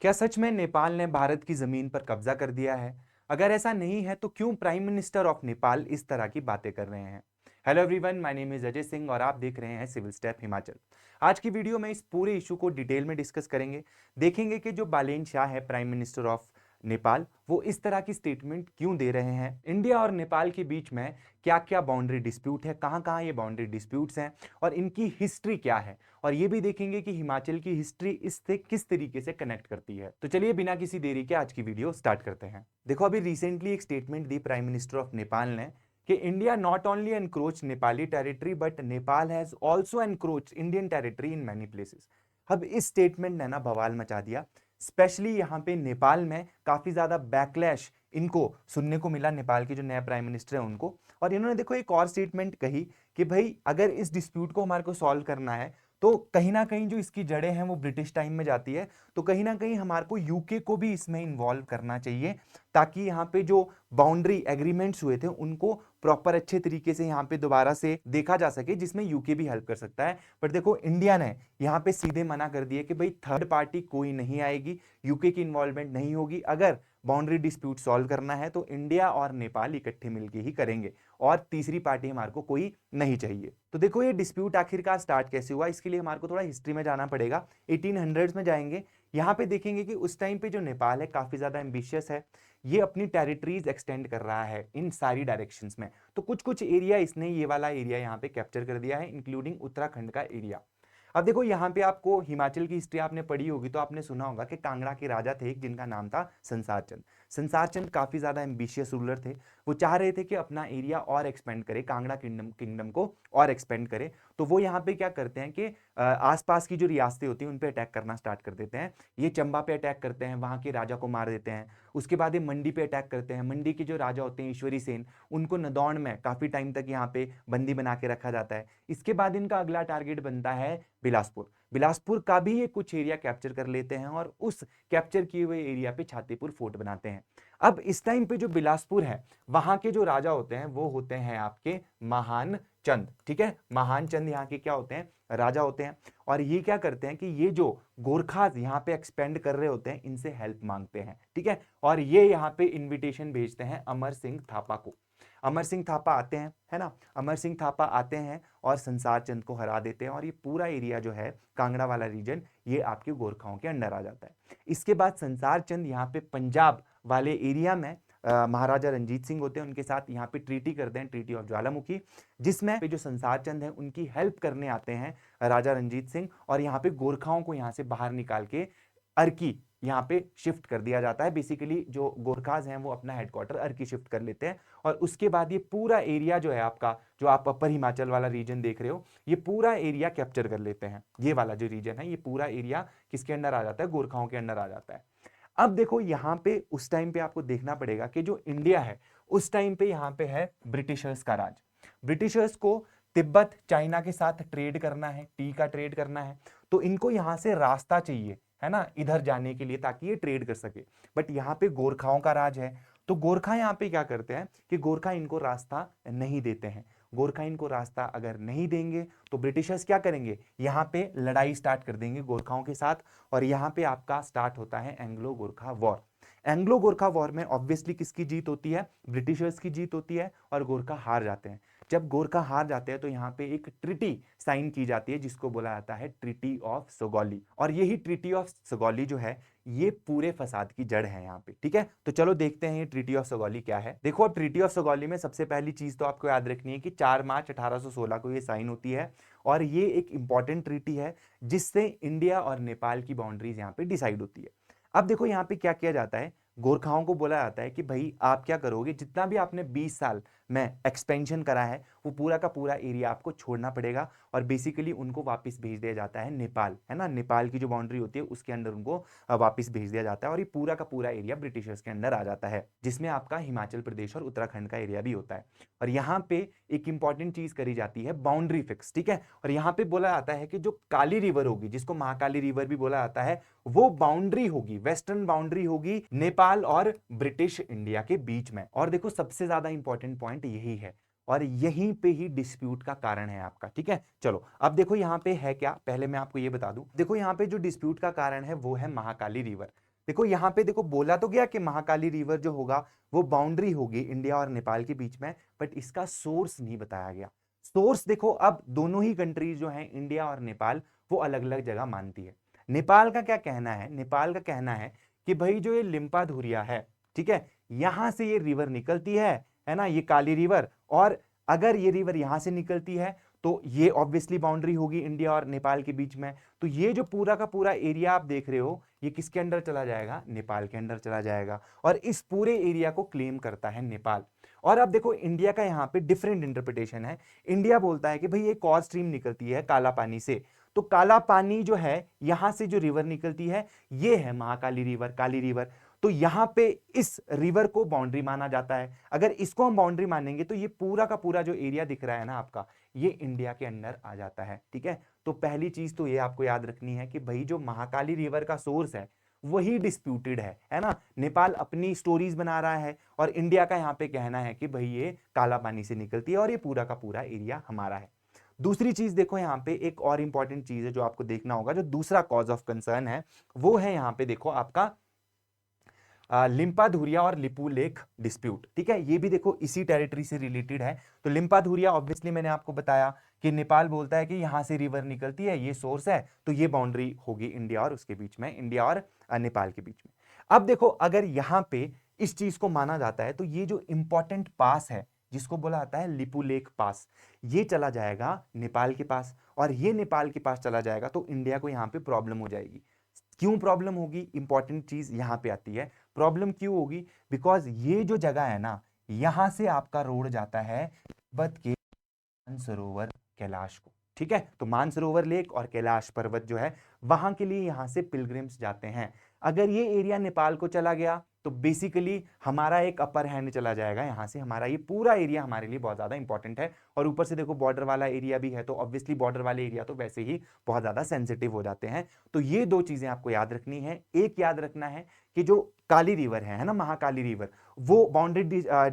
क्या सच में नेपाल ने भारत की जमीन पर कब्जा कर दिया है? अगर ऐसा नहीं है तो क्यों प्राइम मिनिस्टर ऑफ नेपाल इस तरह की बातें कर रहे हैं? Hello everyone, my name is Ajay Singh और आप देख रहे हैं सिविल स्टेप हिमाचल। आज की वीडियो में इस पूरे इशू को डिटेल में डिस्कस करेंगे। देखेंगे कि जो बालेन शाह है प्राइम मिनिस्टर ऑफ नेपाल, वो इस तरह की स्टेटमेंट क्यों दे रहे हैं। इंडिया और नेपाल के बीच में क्या क्या बाउंड्री डिस्प्यूट है, कहाँ कहाँ ये बाउंड्री डिस्प्यूट्स हैं और इनकी हिस्ट्री क्या है। और ये भी देखेंगे कि हिमाचल की हिस्ट्री इससे किस तरीके से कनेक्ट करती है। तो चलिए बिना किसी देरी के आज की वीडियो स्टार्ट करते हैं। देखो, अभी रिसेंटली एक statement the prime minister of Nepal ने कि India not only encroach Nepali territory but Nepal has also encroach Indian territory in many places. अब इस स्टेटमेंट ने ना बवाल मचा दिया। स्पेशली यहाँ पे नेपाल में काफी ज्यादा बैकलैश इनको सुनने को मिला, नेपाल के जो नया प्राइम मिनिस्टर है उनको। और इन्होंने देखो एक और स्टेटमेंट कही कि भाई अगर इस डिस्प्यूट को हमारे को सॉल्व करना है तो कहीं ना कहीं जो इसकी जड़ें हैं वो ब्रिटिश टाइम में जाती है, तो कहीं ना कहीं हमारे को यूके को भी इसमें इन्वॉल्व करना चाहिए ताकि यहाँ पे जो बाउंड्री एग्रीमेंट्स हुए थे उनको प्रॉपर अच्छे तरीके से यहाँ पे दोबारा से देखा जा सके, जिसमें यूके भी हेल्प कर सकता है। बट देखो, इंडिया ने यहाँ पे सीधे मना कर दिया कि भाई थर्ड पार्टी कोई नहीं आएगी, यूके की इन्वॉल्वमेंट नहीं होगी। अगर बाउंड्री डिस्प्यूट सॉल्व करना है तो इंडिया और नेपाल इकट्ठे मिलकर ही करेंगे और तीसरी पार्टी हमारे को कोई नहीं चाहिए। तो देखो, ये डिस्प्यूट आखिरकार स्टार्ट कैसे हुआ, इसके लिए हमारे को थोड़ा हिस्ट्री में जाना पड़ेगा। 1800s में जाएंगे। यहाँ पे देखेंगे कि उस टाइम पे जो नेपाल है काफी ज्यादा एम्बिशियस है। ये अपनी टेरिटरीज एक्सटेंड कर रहा है इन सारी डायरेक्शंस में। तो कुछ कुछ एरिया इसने ये वाला एरिया यहाँ पे कैप्चर कर दिया है, इंक्लूडिंग उत्तराखंड का एरिया। अब देखो, यहाँ पे आपको हिमाचल की हिस्ट्री आपने पढ़ी होगी तो आपने सुना होगा कि कांगड़ा के राजा थे एक, जिनका नाम था संसार चंद। संसार चंद काफी ज्यादा एम्बिशियस रूलर थे। वो चाह रहे थे कि अपना एरिया और एक्सपेंड करे, कांगड़ा किंगडम किंगडम को और एक्सपेंड करे। तो वो यहाँ पे क्या करते हैं कि आसपास की जो रियासतें होती हैं उन पे अटैक करना स्टार्ट कर देते हैं। ये चंबा पे अटैक करते हैं, वहां के राजा को मार देते हैं। उसके बाद ये मंडी पे अटैक करते हैं। मंडी के जो राजा होते हैं ईश्वरी सेन, उनको नदौन में काफी टाइम तक यहाँ पे बंदी बना के रखा जाता है। इसके बाद इनका अगला टारगेट बनता है बिलासपुर। बिलासपुर का भी ये कुछ एरिया कैप्चर कर लेते हैं और उस कैप्चर किए हुए एरिया पे छातीपुर फोर्ट बनाते हैं। अब इस टाइम पे जो बिलासपुर है, वहां के जो राजा होते हैं वो होते हैं आपके महान चंद। ठीक है, महान चंद यहाँ के क्या होते हैं, राजा होते हैं। और ये क्या करते हैं कि ये जो गोरखाज यहाँ पे एक्सपेंड कर रहे होते हैं इनसे हेल्प मांगते हैं। ठीक है, और ये यहाँ पे इनविटेशन भेजते हैं अमर सिंह थापा को। अमर सिंह थापा आते हैं, है ना। अमर सिंह थापा आते हैं और संसार चंद को हरा देते हैं और ये पूरा एरिया जो है कांगड़ा वाला रीजन, ये आपके गोरखाओं के अंडर आ जाता है। इसके बाद संसार चंद यहाँ पे पंजाब वाले एरिया में महाराजा रंजीत सिंह होते हैं, उनके साथ यहाँ पे ट्रीटी करते हैं, ट्रीटी ऑफ ज्वालामुखी, जिसमें जो संसार चंद है उनकी हेल्प करने आते हैं राजा रंजीत सिंह। और यहाँ पे गोरखाओं को यहाँ से बाहर निकाल के अर्की यहाँ पे शिफ्ट कर दिया जाता है। बेसिकली जो गोरखाज हैं वो अपना हेडक्वार्टर अर्की शिफ्ट कर लेते हैं। और उसके बाद ये पूरा एरिया जो है आपका, जो आप अपर हिमाचल वाला रीजन देख रहे हो, ये पूरा एरिया कैप्चर कर लेते हैं। ये वाला जो रीजन है ये पूरा एरिया किसके अंडर आ जाता है, गोरखाओं के अंडर आ जाता है। अब देखो, यहाँ पे उस टाइम पे आपको देखना पड़ेगा कि जो इंडिया है उस टाइम पे यहाँ पे है ब्रिटिशर्स का राज। ब्रिटिशर्स को तिब्बत चाइना के साथ ट्रेड करना है, टी का ट्रेड करना है, तो इनको यहाँ से रास्ता चाहिए, है ना, इधर जाने के लिए ताकि ये ट्रेड कर सके। बट यहाँ पे गोरखाओं का राज है, तो गोरखा यहाँ पे क्या करते हैं कि गोरखा इनको रास्ता नहीं देते हैं। गोरखा इनको रास्ता अगर नहीं देंगे तो ब्रिटिशर्स क्या करेंगे, यहाँ पे लड़ाई स्टार्ट कर देंगे गोरखाओं के साथ। और यहाँ पे आपका स्टार्ट होता है Anglo Gorkha war. Anglo Gorkha war में ऑब्वियसली किसकी जीत होती है, ब्रिटिशर्स की जीत होती है और गोरखा हार जाते हैं। जब गोरखा हार जाते हैं तो यहाँ पे एक ट्रिटी साइन की जाती है जिसको बोला जाता है ट्रिटी ऑफ सगौली। और यही ट्रिटी ऑफ सगौली जो है ये पूरे फसाद की जड़ है यहाँ पे। ठीक है, तो चलो देखते हैं ये ट्रिटी ऑफ सगौली क्या है। देखो, अब ट्रिटी ऑफ सगौली में सबसे पहली चीज तो आपको याद रखनी है कि 4 मार्च 1816 को ये साइन होती है। और ये एक इंपॉर्टेंट ट्रीटी है जिससे इंडिया और नेपाल की बाउंड्रीज यहाँ पे डिसाइड होती है। अब देखो, यहाँ पे क्या किया जाता है, गोरखाओं को बोला जाता है कि भाई आप क्या करोगे, जितना भी आपने 20 साल में एक्सपेंशन करा है वो पूरा का पूरा एरिया आपको छोड़ना पड़ेगा। और बेसिकली उनको वापस भेज दिया जाता है नेपाल, है ना, नेपाल की जो बाउंड्री होती है उसके अंदर उनको वापस भेज दिया जाता है। और ये पूरा का पूरा एरिया ब्रिटिशर्स के अंदर आ जाता है, जिसमें आपका हिमाचल प्रदेश और उत्तराखंड का एरिया भी होता है। और यहाँ पे एक इंपॉर्टेंट चीज करी जाती है, बाउंड्री फिक्स। ठीक है, और यहाँ पे बोला जाता है कि जो काली रिवर होगी, जिसको महाकाली रिवर भी बोला जाता है, वो बाउंड्री होगी, वेस्टर्न बाउंड्री होगी नेपाल और ब्रिटिश इंडिया के बीच में। और देखो, सबसे ज्यादा इंपॉर्टेंट पॉइंट यही है और यहीं पे ही डिस्प्यूट का कारण है आपका। ठीक है, चलो अब देखो यहाँ पे है क्या, पहले मैं आपको ये बता दूं। देखो, यहाँ पे जो डिस्प्यूट का कारण है वो है महाकाली रिवर। देखो यहाँ पे देखो बोला तो गया कि महाकाली रिवर जो होगा वो बाउंड्री होगी इंडिया और नेपाल के बीच में, बट इसका सोर्स नहीं बताया गया। सोर्स देखो अब दोनों ही कंट्रीज जो हैं इंडिया और नेपाल वो अलग अलग जगह मानती है। नेपाल का क्या कहना है, नेपाल का कहना है कि भाई जो ये लिम्पाधुरिया है, ठीक है, यहां से ये रिवर निकलती है ना, ये काली रिवर, और अगर ये रिवर यहां से निकलती है तो ये ऑब्वियसली बाउंड्री होगी इंडिया और नेपाल के बीच में। तो ये जो पूरा का पूरा एरिया आप देख रहे हो ये किसके अंडर चला जाएगा, नेपाल के अंडर चला जाएगा, और इस पूरे एरिया को क्लेम करता है नेपाल। और अब देखो इंडिया का यहाँ पे डिफरेंट इंटरप्रिटेशन है। इंडिया बोलता है कि भाई एक और स्ट्रीम निकलती है काला पानी से, तो काला पानी जो है यहां से जो रिवर निकलती है ये है महाकाली रिवर, काली रिवर। तो यहां पे इस रिवर को बाउंड्री माना जाता है। अगर इसको हम बाउंड्री मानेंगे तो ये पूरा का पूरा जो एरिया दिख रहा है ना आपका, ये इंडिया के अंदर आ जाता है, ठीक है। तो पहली चीज तो ये आपको याद रखनी है कि भाई जो महाकाली रिवर का सोर्स है वही डिस्प्यूटेड है ना। नेपाल अपनी स्टोरीज बना रहा है और इंडिया का यहाँ पे कहना है कि भाई ये काला पानी से निकलती है और ये पूरा का पूरा एरिया हमारा है। दूसरी चीज देखो यहाँ पे एक और इंपॉर्टेंट चीज है जो आपको देखना होगा, जो दूसरा कॉज ऑफ कंसर्न है वो है यहाँ पे देखो आपका लिम्पाधुरिया और लिपू लेक डिस्प्यूट, ठीक है। ये भी देखो इसी टेरिटरी से रिलेटेड है। तो लिम्पाधुरिया ऑब्वियसली मैंने आपको बताया कि नेपाल बोलता है कि यहां से रिवर निकलती है, ये सोर्स है, तो ये बाउंड्री होगी इंडिया और उसके बीच में, इंडिया और नेपाल के बीच में। अब देखो अगर यहां पे इस चीज को माना जाता है तो ये जो इंपॉर्टेंट पास है जिसको बोला जाता है लिपू लेक पास, ये चला जाएगा नेपाल के पास, और ये नेपाल के पास चला जाएगा तो इंडिया को यहां पे प्रॉब्लम हो जाएगी। क्यों प्रॉब्लम होगी, इंपॉर्टेंट चीज यहां पे आती है। प्रॉब्लम क्यों होगी, बिकॉज ये जो जगह है ना यहां से आपका रोड जाता है तिब्बत के मानसरोवर कैलाश को, ठीक है। तो मानसरोवर लेक और कैलाश पर्वत जो है वहां के लिए यहां से पिलग्रिम्स जाते हैं। अगर ये एरिया नेपाल को चला गया तो बेसिकली हमारा एक अपर हैंड चला जाएगा यहां से, हमारा ये पूरा एरिया हमारे लिए बहुत ज्यादा इंपॉर्टेंट है। और ऊपर से देखो बॉर्डर वाला एरिया भी है, तो ऑब्वियसली बॉर्डर वाले एरिया तो वैसे ही बहुत ज्यादा सेंसिटिव हो जाते हैं। तो ये दो चीजें आपको याद रखनी है। एक याद रखना है कि जो काली रिवर है ना, महाकाली रिवर, वो बाउंड्री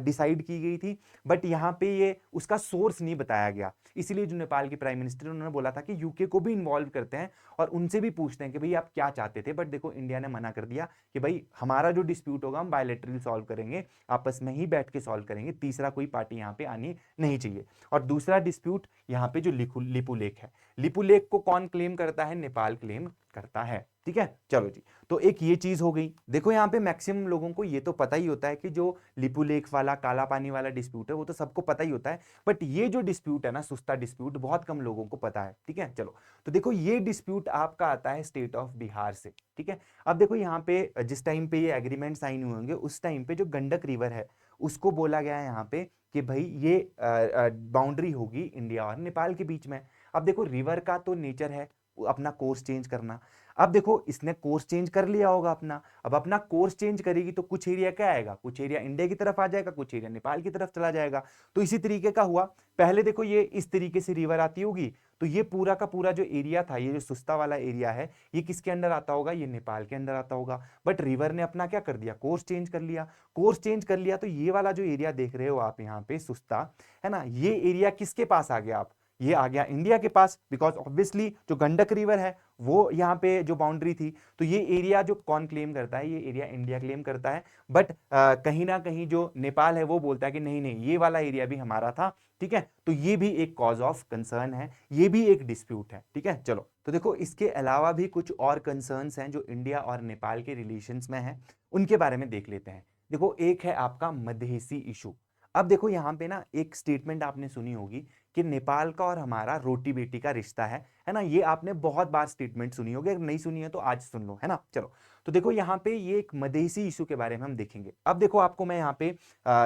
डिसाइड की गई थी, बट यहाँ पे ये उसका सोर्स नहीं बताया गया। इसलिए जो नेपाल के प्राइम मिनिस्टर उन्होंने बोला था कि यूके को भी इन्वॉल्व करते हैं और उनसे भी पूछते हैं कि भाई आप क्या चाहते थे, बट देखो इंडिया ने मना कर दिया कि भाई हमारा जो डिस्प्यूट होगा हम बायलैटरल सॉल्व करेंगे, आपस में ही बैठ के सॉल्व करेंगे, तीसरा कोई पार्टी यहाँ पे आनी नहीं चाहिए। और दूसरा डिस्प्यूट यहाँ पे जो लिपू लेक है, लिपू लेक को कौन क्लेम करता है, नेपाल क्लेम करता है, ठीक है। चलो जी, तो एक ये चीज हो गई। देखो यहाँ पे मैक्सिमम लोगों को ये तो पता ही होता है कि जो लिपू लेक वाला काला पानी वाला डिस्प्यूट है वो तो सबको पता ही होता है, बट ये जो डिस्प्यूट है ना सुस्ता डिस्प्यूट, बहुत कम लोगों को पता है, ठीक है। चलो तो देखो ये डिस्प्यूट आपका आता है स्टेट ऑफ बिहार से, ठीक है। अब देखो यहाँ पे जिस टाइम पे ये एग्रीमेंट साइन हुए होंगे उस टाइम पे जो गंडक रिवर है उसको बोला गया है यहाँ पे कि भाई ये बाउंड्री होगी इंडिया और नेपाल के बीच में। अब देखो रिवर का तो नेचर है अपना कोर्स चेंज करना। अब देखो इसने कोर्स चेंज कर लिया होगा अपना, अब अपना कोर्स चेंज करेगी तो कुछ एरिया क्या आएगा, कुछ एरिया इंडिया की तरफ आ जाएगा, कुछ एरिया नेपाल की तरफ चला जाएगा। तो इसी तरीके का हुआ। पहले देखो ये इस तरीके से रिवर आती होगी तो ये पूरा का पूरा जो एरिया था, ये जो सुस्ता वाला एरिया है, ये किसके अंडर आता होगा, ये नेपाल के अंदर आता होगा। बट रिवर ने अपना क्या कर दिया, कोर्स चेंज कर लिया। कोर्स चेंज कर लिया तो ये वाला जो एरिया देख रहे हो आप यहाँ पे सुस्ता, है ना, ये एरिया किसके पास आ गया, आप ये आ गया इंडिया के पास, बिकॉज ऑब्वियसली जो गंडक रिवर है वो यहाँ पे जो बाउंड्री थी, तो ये एरिया जो कौन क्लेम करता है, ये एरिया इंडिया क्लेम करता है। बट कहीं ना कहीं जो नेपाल है वो बोलता है कि नहीं नहीं ये वाला एरिया भी हमारा था, ठीक है। तो ये भी एक कॉज ऑफ कंसर्न है, ये भी एक डिस्प्यूट है, ठीक है। चलो तो देखो इसके अलावा भी कुछ और कंसर्न्स हैं जो इंडिया और नेपाल के रिलेशंस में हैं, उनके बारे में देख लेते हैं। देखो एक है आपका मधेसी इशू। अब देखो यहाँ पे ना एक स्टेटमेंट आपने सुनी होगी कि नेपाल का और हमारा रोटी बेटी का रिश्ता है ना, ये आपने बहुत बार स्टेटमेंट सुनी होगी, अगर नहीं सुनी है तो आज सुन लो, है ना। चलो तो देखो यहाँ पे ये एक मधेसी इशू के बारे में हम देखेंगे। अब देखो आपको मैं यहाँ पे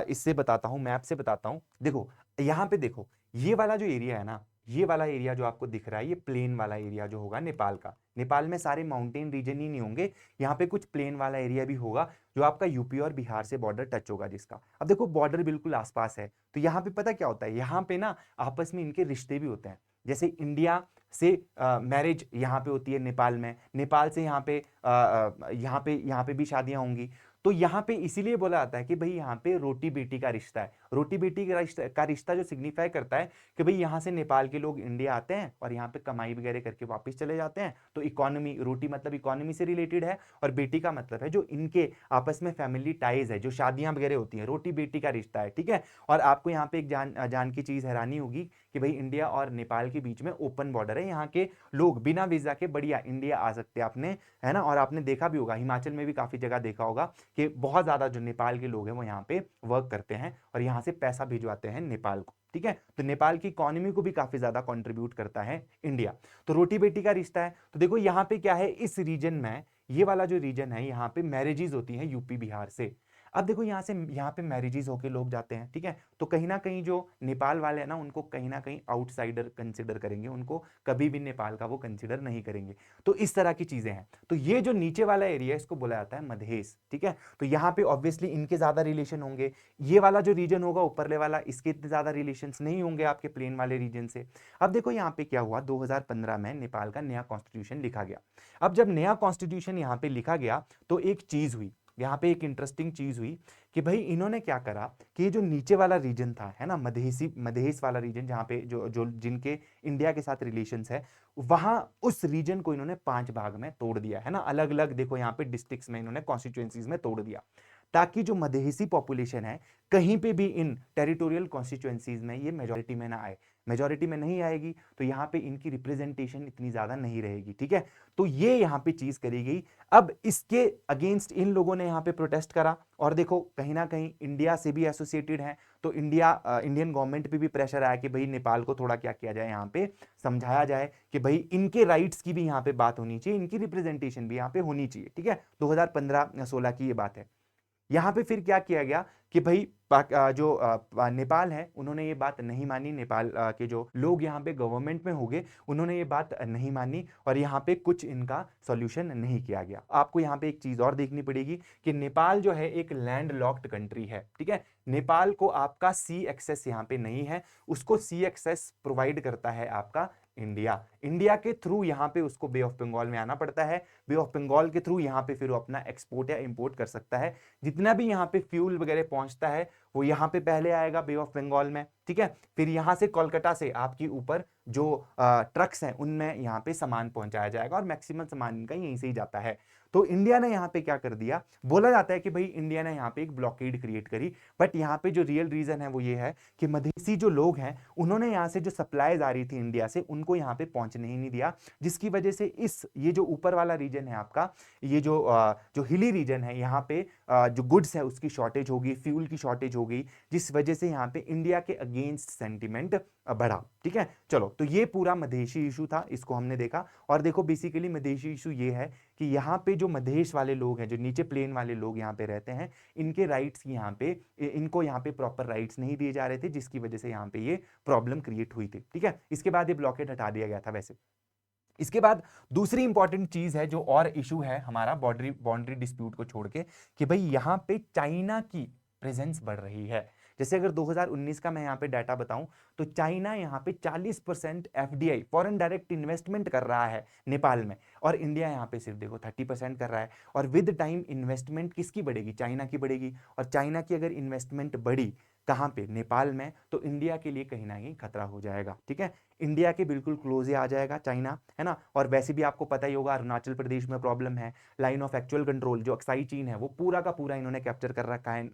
इससे बताता हूँ, मैप से बताता हूँ। देखो यहाँ पे देखो ये वाला जो एरिया है ना, ये वाला एरिया जो आपको दिख रहा है, ये प्लेन वाला एरिया जो होगा नेपाल का, नेपाल में सारे माउंटेन रीजन ही नहीं होंगे, यहाँ पे कुछ प्लेन वाला एरिया भी होगा जो आपका यूपी और बिहार से बॉर्डर टच होगा जिसका। अब देखो बॉर्डर बिल्कुल आसपास है, तो यहाँ पे पता क्या होता है, यहाँ पे ना आपस में इनके रिश्ते भी होते हैं। जैसे इंडिया से मैरिज यहाँ पे होती है नेपाल में, नेपाल से यहाँ पे यहाँ पे भी शादियां होंगी। तो यहाँ पे इसीलिए बोला जाता है कि भाई यहाँ पे रोटी बेटी का रिश्ता है। रोटी बेटी का रिश्ता जो सिग्निफाई करता है कि भाई यहाँ से नेपाल के लोग इंडिया आते हैं और यहाँ पे कमाई वगैरह करके वापस चले जाते हैं। तो इकोनॉमी, रोटी मतलब इकोनॉमी से रिलेटेड है, और बेटी का मतलब है जो इनके आपस में फैमिली टाइज है, जो शादियां वगैरह होती हैं, रोटी बेटी का रिश्ता है। ठीक है। और आपको यहाँ पे एक जान की चीज हैरानी होगी कि भाई इंडिया और नेपाल के बीच में ओपन बॉर्डर है। यहाँ के लोग बिना वीजा के बढ़िया इंडिया आ सकते हैं आपने, है ना। और आपने देखा भी होगा, हिमाचल में भी काफी जगह देखा होगा कि बहुत ज्यादा जो नेपाल के लोग हैं वो यहाँ पे वर्क करते हैं और यहाँ से पैसा भिजवाते हैं नेपाल को। ठीक है। तो नेपाल की इकोनॉमी को भी काफी ज्यादा कंट्रीब्यूट करता है इंडिया। तो रोटी बेटी का रिश्ता है। तो देखो यहाँ पे क्या है, इस रीजन में, ये वाला जो रीजन है, यहाँ पे मैरिजेज होती हैं यूपी बिहार से। अब देखो यहाँ पे मैरिजेस होके लोग जाते हैं। ठीक है। तो कहीं ना कहीं जो नेपाल वाले हैं ना, उनको कहीं ना कहीं आउटसाइडर कंसिडर करेंगे, उनको कभी भी नेपाल का वो कंसिडर नहीं करेंगे। तो इस तरह की चीजें हैं। तो ये जो नीचे वाला एरिया है इसको बोला जाता है मधेश। ठीक है। तो यहाँ पे ऑब्वियसली इनके ज्यादा रिलेशन होंगे। ये वाला जो रीजन होगा ऊपरले वाला, इसके इतने ज्यादा रिलेशन नहीं होंगे आपके प्लेन वाले रीजन से। अब देखो यहाँ पे क्या हुआ, 2015 में नेपाल का नया कॉन्स्टिट्यूशन लिखा गया। अब जब नया कॉन्स्टिट्यूशन यहाँ पे लिखा गया तो एक चीज हुई, यहाँ पे एक इंटरेस्टिंग चीज हुई कि भाई इन्होंने क्या करा कि ये जो नीचे वाला रीजन था, है ना, मधेश वाला रीजन, जहाँ पे जो जो जिनके इंडिया के साथ रिलेशंस है, वहां उस रीजन को इन्होंने 5 भाग में तोड़ दिया, है ना। अलग अलग देखो यहाँ पे डिस्ट्रिक्ट्स में इन्होंने कॉन्स्टिट्यूएंसीज में तोड़ दिया, ताकि जो मधेसी पॉपुलेशन है कहीं पे भी इन टेरिटोरियल कॉन्स्टिट्यूएंसीज में ये मेजोरिटी में ना आए। मेजोरिटी में नहीं आएगी तो यहाँ पे इनकी रिप्रेजेंटेशन इतनी ज्यादा नहीं रहेगी। ठीक है। तो ये यहाँ पे चीज करी गई। अब इसके अगेंस्ट इन लोगों ने यहाँ पे प्रोटेस्ट करा, और देखो कहीं ना कहीं इंडिया से भी एसोसिएटेड है, तो इंडियन गवर्नमेंट पे भी प्रेशर आया कि भाई नेपाल को थोड़ा क्या किया जाए, यहाँ पे समझाया जाए कि भाई इनके राइट्स की भी यहाँ पे बात होनी चाहिए, इनकी रिप्रेजेंटेशन भी यहाँ पे होनी चाहिए। ठीक है। 2015-16 की ये बात है। यहां पे फिर क्या किया गया कि भाई नेपाल है, उन्होंने ये बात नहीं मानी। नेपाल के जो लोग यहाँ पे गवर्नमेंट में होंगे उन्होंने ये बात नहीं मानी, और यहाँ पे कुछ इनका सॉल्यूशन नहीं किया गया। आपको यहाँ पे एक चीज और देखनी पड़ेगी कि नेपाल जो है एक लैंड लॉक्ड कंट्री है। ठीक है। नेपाल को आपका सी एक्सेस यहाँ पे नहीं है, उसको सी एक्सेस प्रोवाइड करता है आपका इंडिया। इंडिया के थ्रू यहाँ पे उसको बे ऑफ बंगाल में आना पड़ता है। बे ऑफ बंगाल के थ्रू यहाँ पे फिर वो अपना एक्सपोर्ट या इंपोर्ट कर सकता है। जितना भी यहाँ पे फ्यूल वगैरह पहुंचता है वो यहाँ पे पहले आएगा बे ऑफ बंगाल में। ठीक है। फिर यहाँ से कोलकाता से आपकी ऊपर जो ट्रक्स हैं उनमें यहाँ पे सामान पहुंचाया जाएगा, और मैक्सिमम सामान इनका यहीं से ही जाता है। तो इंडिया ने यहाँ पे क्या कर दिया, बोला जाता है कि भाई इंडिया ने यहाँ पे एक ब्लॉकेड क्रिएट करी, बट यहाँ पे जो रियल रीजन है वो ये है कि मधेसी जो लोग हैं उन्होंने यहाँ से जो सप्लाईज आ रही थी इंडिया से उनको यहाँ पे पहुंचने ही नहीं दिया, जिसकी वजह से ये जो ऊपर वाला रीजन है आपका, ये जो हिली रीजन है, यहाँ पे जो गुड्स है उसकी शॉर्टेज होगी, फ्यूल की शॉर्टेज होगी, जिस वजह से यहाँ पे इंडिया के अगेंस्ट सेंटिमेंट बढ़ा। ठीक है। चलो, तो ये पूरा मधेशी इशू था, इसको हमने देखा। और देखो बेसिकली मधेशी इशू ये है कि यहाँ पे जो मधेश वाले लोग हैं, जो नीचे प्लेन वाले लोग यहाँ पे रहते हैं, इनके राइट्स यहाँ पे, इनको यहाँ पे प्रॉपर राइट्स नहीं दिए जा रहे थे, जिसकी वजह से यहाँ पे ये प्रॉब्लम क्रिएट हुई थी। ठीक है। इसके बाद ये ब्लॉकेट हटा दिया गया था वैसे। इसके बाद दूसरी इंपॉर्टेंट चीज है जो और इशू है हमारा बाउंड्री डिस्प्यूट को छोड़ के, कि भाई यहाँ पे चाइना की प्रेजेंस बढ़ रही है। जैसे अगर 2019 का मैं यहाँ पे डाटा बताऊं तो चाइना यहाँ पे 40% एफडीआई, फॉरेन डायरेक्ट इन्वेस्टमेंट कर रहा है नेपाल में, और इंडिया यहाँ पे सिर्फ देखो 30% कर रहा है। और विद टाइम इन्वेस्टमेंट किसकी बढ़ेगी, चाइना की बढ़ेगी। और चाइना की अगर इन्वेस्टमेंट बढ़ी कहाँ पे, नेपाल में, तो इंडिया के लिए कहीं ना कहीं खतरा हो जाएगा। ठीक है। इंडिया के बिल्कुल क्लोज ही आ जाएगा चाइना, है ना। और वैसे भी आपको पता ही होगा अरुणाचल प्रदेश में प्रॉब्लम है, लाइन ऑफ एक्चुअल कंट्रोल जो अक्साई चीन है वो पूरा का पूरा इन्होंने कैप्चर कर रखा है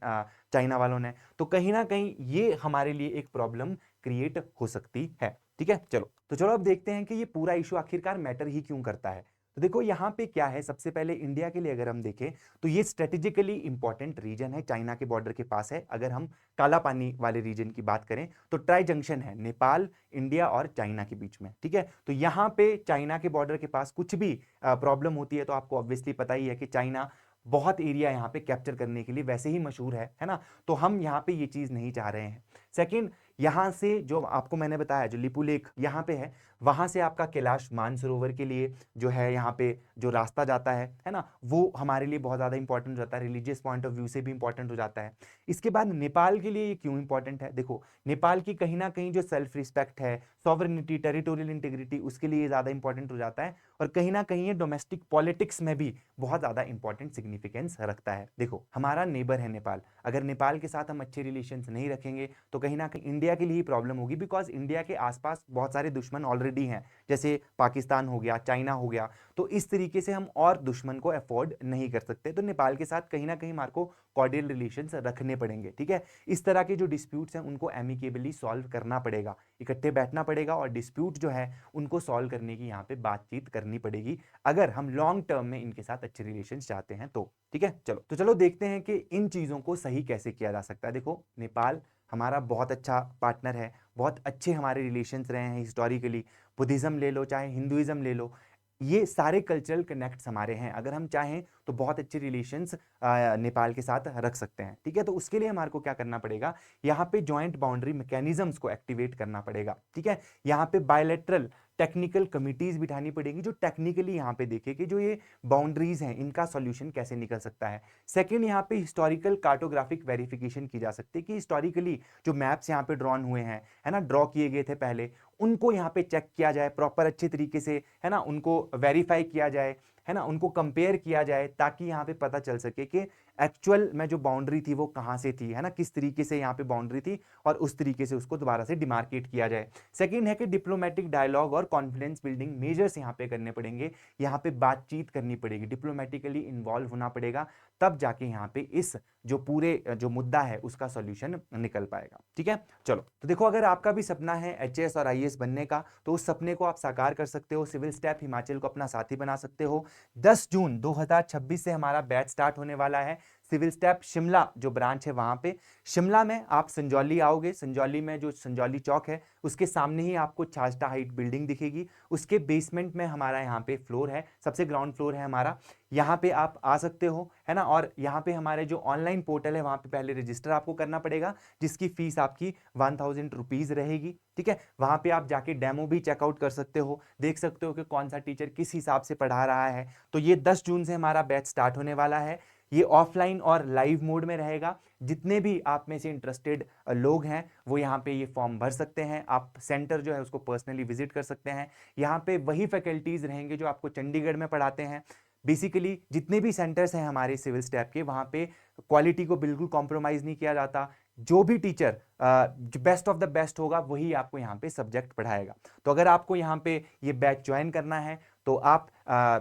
चाइना वालों ने। तो कहीं ना कहीं ये हमारे लिए एक प्रॉब्लम क्रिएट हो सकती है। ठीक है। चलो अब देखते हैं कि ये पूरा इशू आखिरकार मैटर ही क्यों करता है। तो देखो यहाँ पे क्या है, सबसे पहले इंडिया के लिए अगर हम देखें तो ये स्ट्रेटेजिकली इंपॉर्टेंट रीजन है, चाइना के बॉर्डर के पास है। अगर हम काला पानी वाले रीजन की बात करें तो ट्राई जंक्शन है नेपाल, इंडिया और चाइना के बीच में। ठीक है। तो यहाँ पे चाइना के बॉर्डर के पास कुछ भी प्रॉब्लम होती है तो आपको ऑब्वियसली पता ही है कि चाइना बहुत एरिया यहाँ पे कैप्चर करने के लिए वैसे ही मशहूर है ना। तो हम यहाँ पे ये चीज नहीं चाह रहे हैं। सेकंड, यहाँ से जो आपको मैंने बताया जो लिपू लेक यहाँ पे है, वहाँ से आपका कैलाश मानसरोवर के लिए जो है यहाँ पे जो रास्ता जाता है ना, वो हमारे लिए बहुत ज़्यादा इंपॉर्टेंट हो जाता है, रिलीजियस पॉइंट ऑफ व्यू से भी इंपॉर्टेंट हो जाता है। इसके बाद नेपाल के लिए ये क्यों इंपॉर्टेंट है? देखो, नेपाल की कहीं ना कहीं जो सेल्फ रिस्पेक्ट है, सॉवरेनिटी, टेरिटोरियल इंटीग्रिटी, उसके लिए ज़्यादा इंपॉर्टेंट हो जाता है, और कहीं ना कहीं ये डोमेस्टिक पॉलिटिक्स में भी बहुत ज़्यादा इंपॉर्टेंट सिग्निफिकेंस रखता है। देखो, हमारा नेबर है नेपाल, अगर नेपाल के साथ हम अच्छे रिलेशंस नहीं रखेंगे तो कहीं ना कहीं इंडिया के लिए ही प्रॉब्लम होगी, बिकॉज इंडिया के आसपास बहुत सारे दुश्मन ऑलरेडी हैं, जैसे पाकिस्तान हो गया, चाइना हो गया। तो इस तरीके से हम और दुश्मन को अफोर्ड नहीं कर सकते, तो नेपाल के साथ कहीं ना कहीं हमारे को कॉर्डियल रिलेशंस रखने पड़ेंगे। ठीक है, इस तरह के जो डिस्प्यूट्स हैं उनको एमिकेबली सॉल्व करना पड़ेगा, इकट्ठे बैठना पड़ेगा और डिस्प्यूट जो है उनको सॉल्व करने की यहाँ पे बातचीत करनी पड़ेगी, अगर हम लॉन्ग टर्म में इनके साथ अच्छे रिलेशन चाहते हैं तो। ठीक है, चलो देखते हैं कि इन चीजों को सही कैसे किया जा सकता है। देखो, नेपाल हमारा बहुत अच्छा पार्टनर है, बहुत अच्छे हमारे रिलेशंस रहे हैं हिस्टोरिकली। बुद्धिज्म ले लो चाहे हिंदुइज्म ले लो, ये सारे कल्चरल कनेक्ट्स हमारे हैं, अगर हम चाहें तो बहुत अच्छे रिलेशंस नेपाल के साथ रख सकते हैं। ठीक है, तो उसके लिए हमारे को क्या करना पड़ेगा, यहाँ पे जॉइंट बाउंड्री मैकेनिज्म्स को एक्टिवेट करना पड़ेगा। ठीक है, यहाँ पे बायलैटरल टेक्निकल कमिटीज बिठानी पड़ेगी, जो टेक्निकली यहाँ पे देखे कि जो ये बाउंड्रीज हैं इनका सॉल्यूशन कैसे निकल सकता है। सेकंड, यहाँ पे हिस्टोरिकल कार्टोग्राफिक वेरिफिकेशन की जा सकती है कि हिस्टोरिकली जो मैप्स यहाँ पे ड्रॉन हुए हैं, है ना, ड्रॉ किए गए थे पहले, उनको यहाँ पे चेक किया जाए प्रॉपर अच्छे तरीके से, है ना, उनको वेरीफाई किया जाए, है ना, उनको कंपेयर किया जाए, ताकि यहाँ पे पता चल सके कि एक्चुअल में जो बाउंड्री थी वो कहाँ से थी, है ना, किस तरीके से यहाँ पे बाउंड्री थी, और उस तरीके से उसको दोबारा से डिमार्केट किया जाए। सेकंड है कि डिप्लोमेटिक डायलॉग और कॉन्फिडेंस बिल्डिंग मेजर्स यहाँ पे करने पड़ेंगे, यहाँ पे बातचीत करनी पड़ेगी, डिप्लोमेटिकली इन्वॉल्व होना पड़ेगा, तब जाके यहाँ पे इस जो पूरे जो मुद्दा है उसका सॉल्यूशन निकल पाएगा। ठीक है, चलो तो देखो, अगर आपका भी सपना है एचएएस और आईएएस बनने का, तो उस सपने को आप साकार कर सकते हो, सिविल स्टेप हिमाचल को अपना साथी बना सकते हो। 10 जून 2026 से हमारा बैच स्टार्ट होने वाला है, सिविल स्टेप शिमला जो ब्रांच है वहां पे। शिमला में आप संजौली आओगे, संजौली में जो संजौली चौक है उसके सामने ही आपको छाजटा हाइट बिल्डिंग दिखेगी, उसके बेसमेंट में हमारा यहाँ पे फ्लोर है, सबसे ग्राउंड फ्लोर है हमारा, यहाँ पे आप आ सकते हो, है ना। और यहाँ पे हमारे जो ऑनलाइन पोर्टल है वहाँ पे पहले रजिस्टर आपको करना पड़ेगा, जिसकी फीस आपकी 1000 रुपीज रहेगी। ठीक है, वहाँ पे आप जाके डेमो भी चेकआउट कर सकते हो, देख सकते हो कि कौन सा टीचर किस हिसाब से पढ़ा रहा है। तो ये 10 जून से हमारा बैच स्टार्ट होने वाला है, ये ऑफलाइन और लाइव मोड में रहेगा। जितने भी आप में से इंटरेस्टेड लोग हैं वो यहाँ पे ये फॉर्म भर सकते हैं, आप सेंटर जो है उसको पर्सनली विजिट कर सकते हैं। यहाँ पे वही फैकल्टीज रहेंगे जो आपको चंडीगढ़ में पढ़ाते हैं। बेसिकली जितने भी सेंटर्स हैं हमारे सिविल स्टैप के, वहाँ पे क्वालिटी को बिल्कुल कॉम्प्रोमाइज़ नहीं किया जाता, जो भी टीचर जो बेस्ट ऑफ द बेस्ट होगा वही आपको यहाँ पे सब्जेक्ट पढ़ाएगा। तो अगर आपको यहाँ पे ये बैच ज्वाइन करना है तो आप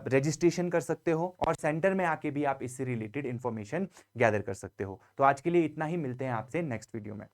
रजिस्ट्रेशन कर सकते हो, और सेंटर में आके भी आप इससे रिलेटेड इंफॉर्मेशन गैदर कर सकते हो। तो आज के लिए इतना ही, मिलते हैं आपसे नेक्स्ट वीडियो में।